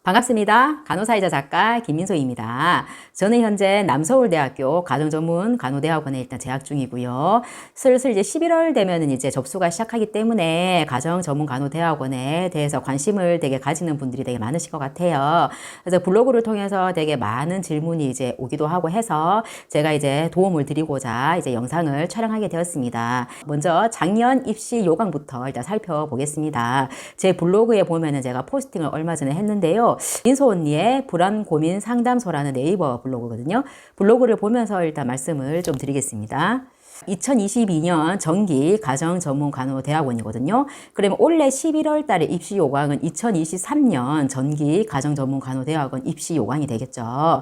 반갑습니다. 간호사이자 작가 김민소입니다. 저는 현재 남서울대학교 가정전문간호대학원에 일단 재학 중이고요. 슬슬 이제 11월 되면은 이제 접수가 시작하기 때문에 가정전문간호대학원에 대해서 관심을 되게 가지는 분들이 되게 많으실 것 같아요. 그래서 블로그를 통해서 되게 많은 질문이 이제 오기도 하고 해서 제가 이제 도움을 드리고자 이제 영상을 촬영하게 되었습니다. 먼저 작년 입시 요강부터 일단 살펴보겠습니다. 제 블로그에 보면은 제가 포스팅을 얼마 전에 했는데요. 민소 언니의 불안 고민 상담소라는 네이버 블로그거든요. 블로그를 보면서 일단 말씀을 좀 드리겠습니다. 2022년 정기 가정전문간호대학원이거든요. 그러면 올해 11월 달에 입시 요강은 2023년 전기 가정전문간호대학원 입시 요강이 되겠죠.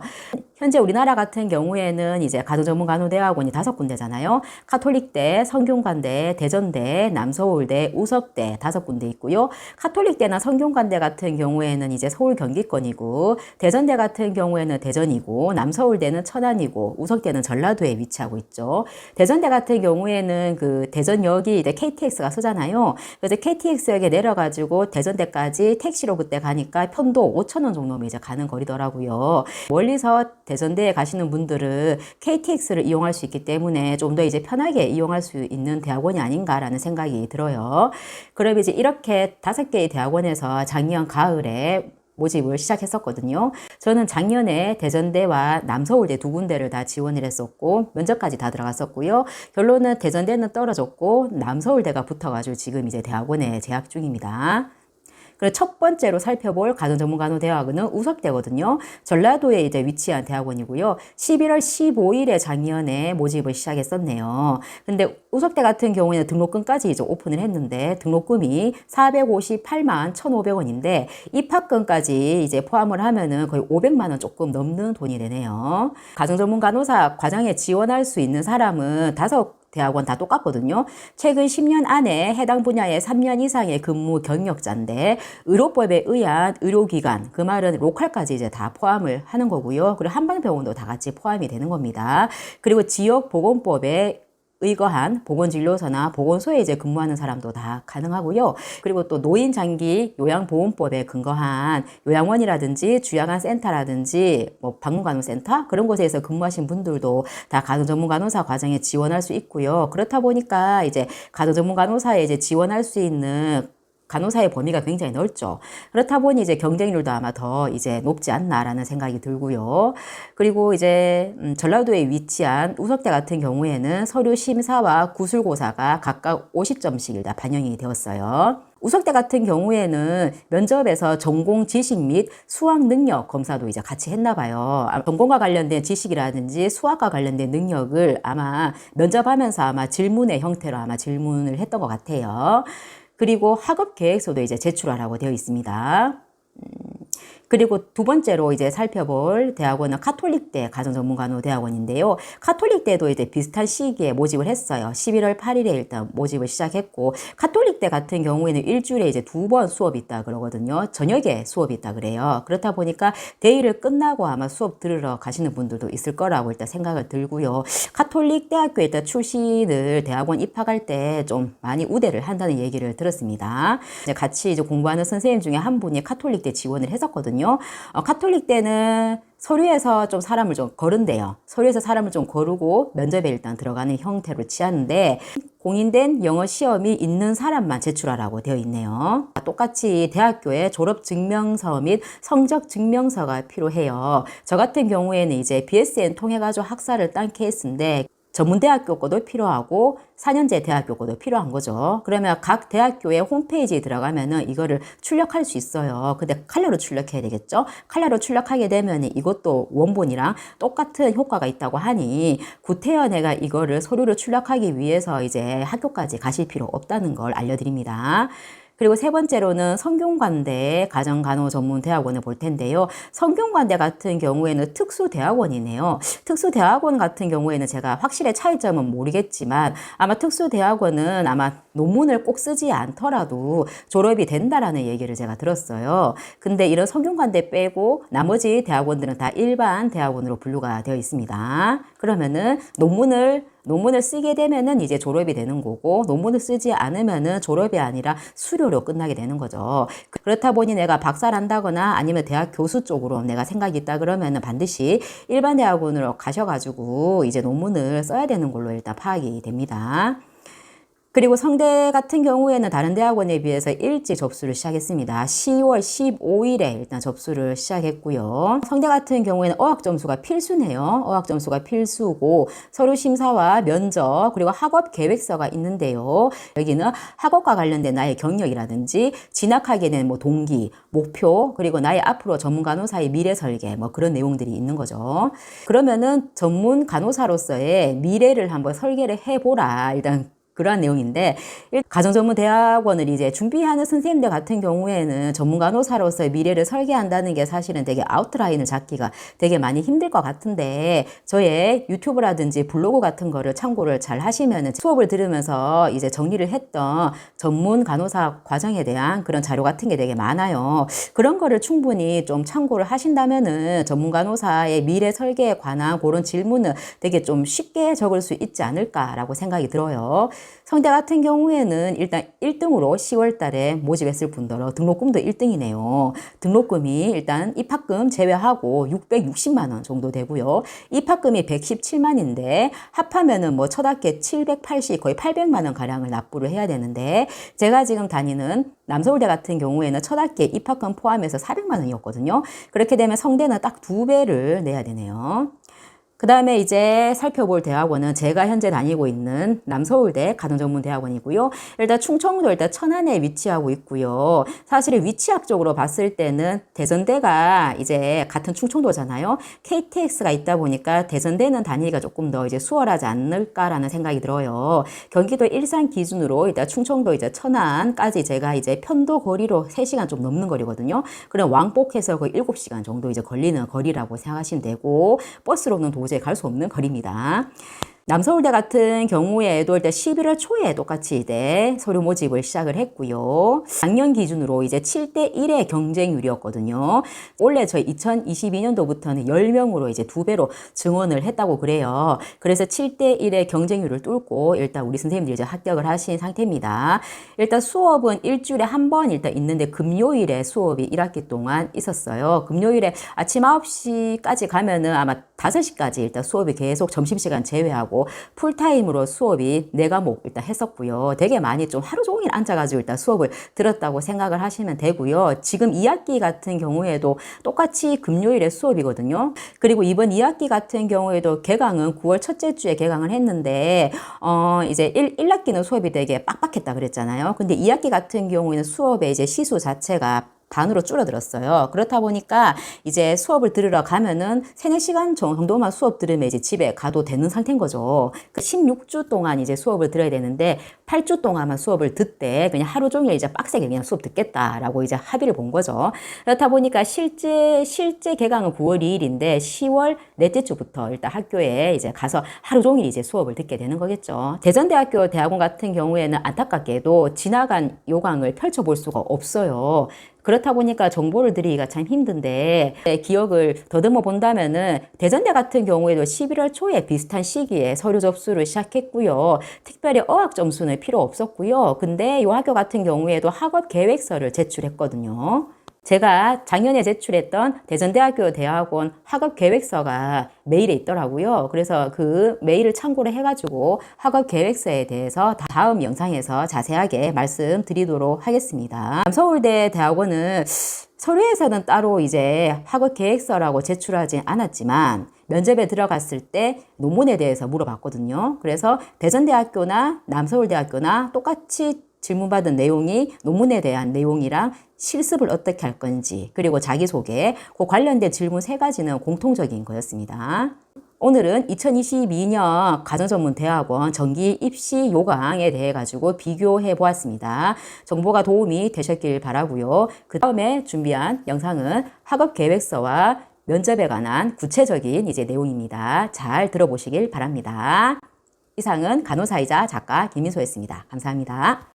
현재 우리나라 같은 경우에는 이제 가정전문간호대학원이 5군데잖아요. 카톨릭대, 성균관대, 대전대, 남서울대, 우석대 5군데 있고요. 카톨릭대나 성균관대 같은 경우에는 이제 서울 경기권이고, 대전대 같은 경우에는 대전이고, 남서울대는 천안이고, 우석대는 전라도에 위치하고 있죠. 대전대 같은 경우에는 그 대전역이 이제 KTX가 서잖아요. 그래서 KTX역에 내려가지고 대전대까지 택시로 그때 가니까 편도 5,000원 정도면 이제 가는 거리더라고요. 멀리서 대전대에 가시는 분들은 KTX를 이용할 수 있기 때문에 좀 더 이제 편하게 이용할 수 있는 대학원이 아닌가라는 생각이 들어요. 그럼 이제 이렇게 5개의 대학원에서 작년 가을에 모집을 시작했었거든요. 저는 작년에 대전대와 남서울대 2군데를 다 지원을 했었고 면접까지 다 들어갔었고요. 결론은 대전대는 떨어졌고 남서울대가 붙어가지고 지금 이제 대학원에 재학 중입니다. 그래서 첫 번째로 살펴볼 가정전문간호대학원은 우석대거든요. 전라도에 이제 위치한 대학원이고요. 11월 15일에 작년에 모집을 시작했었네요. 근데 우석대 같은 경우에는 등록금까지 이제 오픈을 했는데 등록금이 458만 1,500원인데 입학금까지 이제 포함을 하면은 거의 500만 원 조금 넘는 돈이 되네요. 가정전문간호사 과정에 지원할 수 있는 사람은 5대학원 다 똑같거든요. 최근 10년 안에 해당 분야에 3년 이상의 근무 경력자인데 의료법에 의한 의료기관, 그 말은 로컬까지 이제 다 포함을 하는 거고요. 그리고 한방병원도 다 같이 포함이 되는 겁니다. 그리고 지역보건법에 의거한 보건진료소나 보건소에 이제 근무하는 사람도 다 가능하고요. 그리고 또 노인장기 요양보험법에 근거한 요양원이라든지 주야간 센터라든지 뭐 방문간호센터 그런 곳에서 근무하신 분들도 다 가정전문간호사 과정에 지원할 수 있고요. 그렇다 보니까 이제 가정전문간호사에 이제 지원할 수 있는 간호사의 범위가 굉장히 넓죠. 그렇다 보니 이제 경쟁률도 아마 더 이제 높지 않나라는 생각이 들고요. 그리고 이제 전라도에 위치한 우석대 같은 경우에는 서류 심사와 구술고사가 각각 50점씩 일단 반영이 되었어요. 우석대 같은 경우에는 면접에서 전공 지식 및 수학 능력 검사도 이제 같이 했나 봐요. 전공과 관련된 지식이라든지 수학과 관련된 능력을 아마 면접하면서 아마 질문의 형태로 아마 질문을 했던 것 같아요. 그리고 학업 계획서도 이제 제출하라고 되어 있습니다. 그리고 두 번째로 이제 살펴볼 대학원은 카톨릭대 가정전문간호대학원인데요. 카톨릭대도 이제 비슷한 시기에 모집을 했어요. 11월 8일에 일단 모집을 시작했고, 카톨릭대 같은 경우에는 일주일에 이제 2번 수업이 있다 그러거든요. 저녁에 수업이 있다 그래요. 그렇다 보니까 대일을 끝나고 아마 수업 들으러 가시는 분들도 있을 거라고 일단 생각을 들고요. 카톨릭대학교에 일단 출신을 대학원 입학할 때 좀 많이 우대를 한다는 얘기를 들었습니다. 이제 같이 이제 공부하는 선생님 중에 한 분이 카톨릭대 지원을 했었거든요. 카톨릭 때는 서류에서 좀 사람을 좀 거른대요. 서류에서 사람을 좀 거르고 면접에 일단 들어가는 형태로 취하는데 공인된 영어 시험이 있는 사람만 제출하라고 되어 있네요. 똑같이 대학교에 졸업증명서 및 성적증명서가 필요해요. 저 같은 경우에는 이제 BSN 통해가지고 학사를 딴 케이스인데 전문대학교 거도 필요하고 4년제 대학교 거도 필요한 거죠. 그러면 각 대학교의 홈페이지에 들어가면은 이거를 출력할 수 있어요. 근데 컬러로 출력해야 되겠죠? 컬러로 출력하게 되면 이것도 원본이랑 똑같은 효과가 있다고 하니 구태여 내가 이거를 서류로 출력하기 위해서 이제 학교까지 가실 필요 없다는 걸 알려드립니다. 그리고 세 번째로는 성균관대 가정간호전문대학원을 볼 텐데요. 성균관대 같은 경우에는 특수대학원이네요. 특수대학원 같은 경우에는 제가 확실히 차이점은 모르겠지만 아마 특수대학원은 아마 논문을 꼭 쓰지 않더라도 졸업이 된다라는 얘기를 제가 들었어요. 근데 이런 성균관대 빼고 나머지 대학원들은 다 일반 대학원으로 분류가 되어 있습니다. 그러면은 논문을 쓰게 되면은 이제 졸업이 되는 거고, 논문을 쓰지 않으면은 졸업이 아니라 수료로 끝나게 되는 거죠. 그렇다 보니 내가 박사를 한다거나 아니면 대학 교수 쪽으로 내가 생각이 있다 그러면은 반드시 일반 대학원으로 가셔가지고 이제 논문을 써야 되는 걸로 일단 파악이 됩니다. 그리고 성대 같은 경우에는 다른 대학원에 비해서 일찍 접수를 시작했습니다. 10월 15일에 일단 접수를 시작했고요. 성대 같은 경우에는 어학 점수가 필수네요. 어학 점수가 필수고 서류 심사와 면접 그리고 학업 계획서가 있는데요. 여기는 학업과 관련된 나의 경력이라든지 진학하게 된 뭐 동기, 목표 그리고 나의 앞으로 전문 간호사의 미래 설계 뭐 그런 내용들이 있는 거죠. 그러면은 전문 간호사로서의 미래를 한번 설계를 해보라. 일단 그러한 내용인데, 가정전문대학원을 이제 준비하는 선생님들 같은 경우에는 전문 간호사로서의 미래를 설계한다는 게 사실은 되게 아웃라인을 잡기가 되게 많이 힘들 것 같은데, 저의 유튜브라든지 블로그 같은 거를 참고를 잘 하시면은 수업을 들으면서 이제 정리를 했던 전문 간호사 과정에 대한 그런 자료 같은 게 되게 많아요. 그런 거를 충분히 좀 참고를 하신다면은 전문 간호사의 미래 설계에 관한 그런 질문을 되게 좀 쉽게 적을 수 있지 않을까라고 생각이 들어요. 성대 같은 경우에는 일단 1등으로 10월 달에 모집했을 뿐더러 등록금도 1등이네요. 등록금이 일단 입학금 제외하고 660만 원 정도 되고요. 입학금이 117만인데 합하면은 뭐 첫 학기에 780 거의 800만 원 가량을 납부를 해야 되는데, 제가 지금 다니는 남서울대 같은 경우에는 첫 학기에 입학금 포함해서 400만 원이었거든요. 그렇게 되면 성대는 딱 2배를 내야 되네요. 그 다음에 이제 살펴볼 대학원은 제가 현재 다니고 있는 남서울대 가정전문대학원이고요. 일단 충청도 일단 천안에 위치하고 있고요. 사실 위치학적으로 봤을 때는 대전대가 이제 같은 충청도잖아요. KTX가 있다 보니까 대전대는 다니기가 조금 더 이제 수월하지 않을까라는 생각이 들어요. 경기도 일산 기준으로 일단 충청도 이제 천안까지 제가 이제 편도 거리로 3시간 좀 넘는 거리거든요. 그럼 왕복해서 거의 7시간 정도 이제 걸리는 거리라고 생각하시면 되고, 버스로는 도저히 갈 수 없는 거리입니다. 남서울대 같은 경우에도 일단 11월 초에 똑같이 이제 서류 모집을 시작을 했고요. 작년 기준으로 이제 7대1의 경쟁률이었거든요. 원래 저희 2022년도부터는 10명으로 이제 2배로 증원을 했다고 그래요. 그래서 7대1의 경쟁률을 뚫고 일단 우리 선생님들이 이제 합격을 하신 상태입니다. 일단 수업은 일주일에 한 번 일단 있는데 금요일에 수업이 1학기 동안 있었어요. 금요일에 아침 9시까지 가면은 아마 5시까지 일단 수업이 계속 점심시간 제외하고 풀타임으로 수업이 4과목 일단 했었고요. 되게 많이 좀 하루 종일 앉아가지고 일단 수업을 들었다고 생각을 하시면 되고요. 지금 2학기 같은 경우에도 똑같이 금요일에 수업이거든요. 그리고 이번 2학기 같은 경우에도 개강은 9월 첫째 주에 개강을 했는데 이제 1학기는 수업이 되게 빡빡했다 그랬잖아요. 근데 2학기 같은 경우에는 수업의 이제 시수 자체가 반으로 줄어들었어요. 그렇다 보니까 이제 수업을 들으러 가면은 3-4시간 정도만 수업 들으면 이제 집에 가도 되는 상태인 거죠. 16주 동안 이제 수업을 들어야 되는데 8주 동안만 수업을 듣되 그냥 하루 종일 이제 빡세게 그냥 수업 듣겠다라고 이제 합의를 본 거죠. 그렇다 보니까 실제 개강은 9월 2일인데 10월 넷째 주부터 일단 학교에 이제 가서 하루 종일 이제 수업을 듣게 되는 거겠죠. 대전대학교 대학원 같은 경우에는 안타깝게도 지나간 요강을 펼쳐볼 수가 없어요. 그렇다 보니까 정보를 드리기가 참 힘든데, 기억을 더듬어 본다면은 대전대 같은 경우에도 11월 초에 비슷한 시기에 서류 접수를 시작했고요. 특별히 어학 점수는 필요 없었고요. 근데 이 학교 같은 경우에도 학업 계획서를 제출했거든요. 제가 작년에 제출했던 대전대학교 대학원 학업 계획서가 메일에 있더라고요. 그래서 그 메일을 참고를 해가지고 학업 계획서에 대해서 다음 영상에서 자세하게 말씀드리도록 하겠습니다. 서울대 대학원은 서류에서는 따로 이제 학업 계획서라고 제출하지 않았지만 면접에 들어갔을 때 논문에 대해서 물어봤거든요. 그래서 대전대학교나 남서울대학교나 똑같이 질문받은 내용이 논문에 대한 내용이랑 실습을 어떻게 할 건지, 그리고 자기소개, 그 관련된 질문 3가지는 공통적인 거였습니다. 오늘은 2022년 가정전문대학원 정기 입시 요강에 대해 가지고 비교해 보았습니다. 정보가 도움이 되셨길 바라고요. 그 다음에 준비한 영상은 학업 계획서와 면접에 관한 구체적인 이제 내용입니다. 잘 들어보시길 바랍니다. 이상은 간호사이자 작가 김민소였습니다. 감사합니다.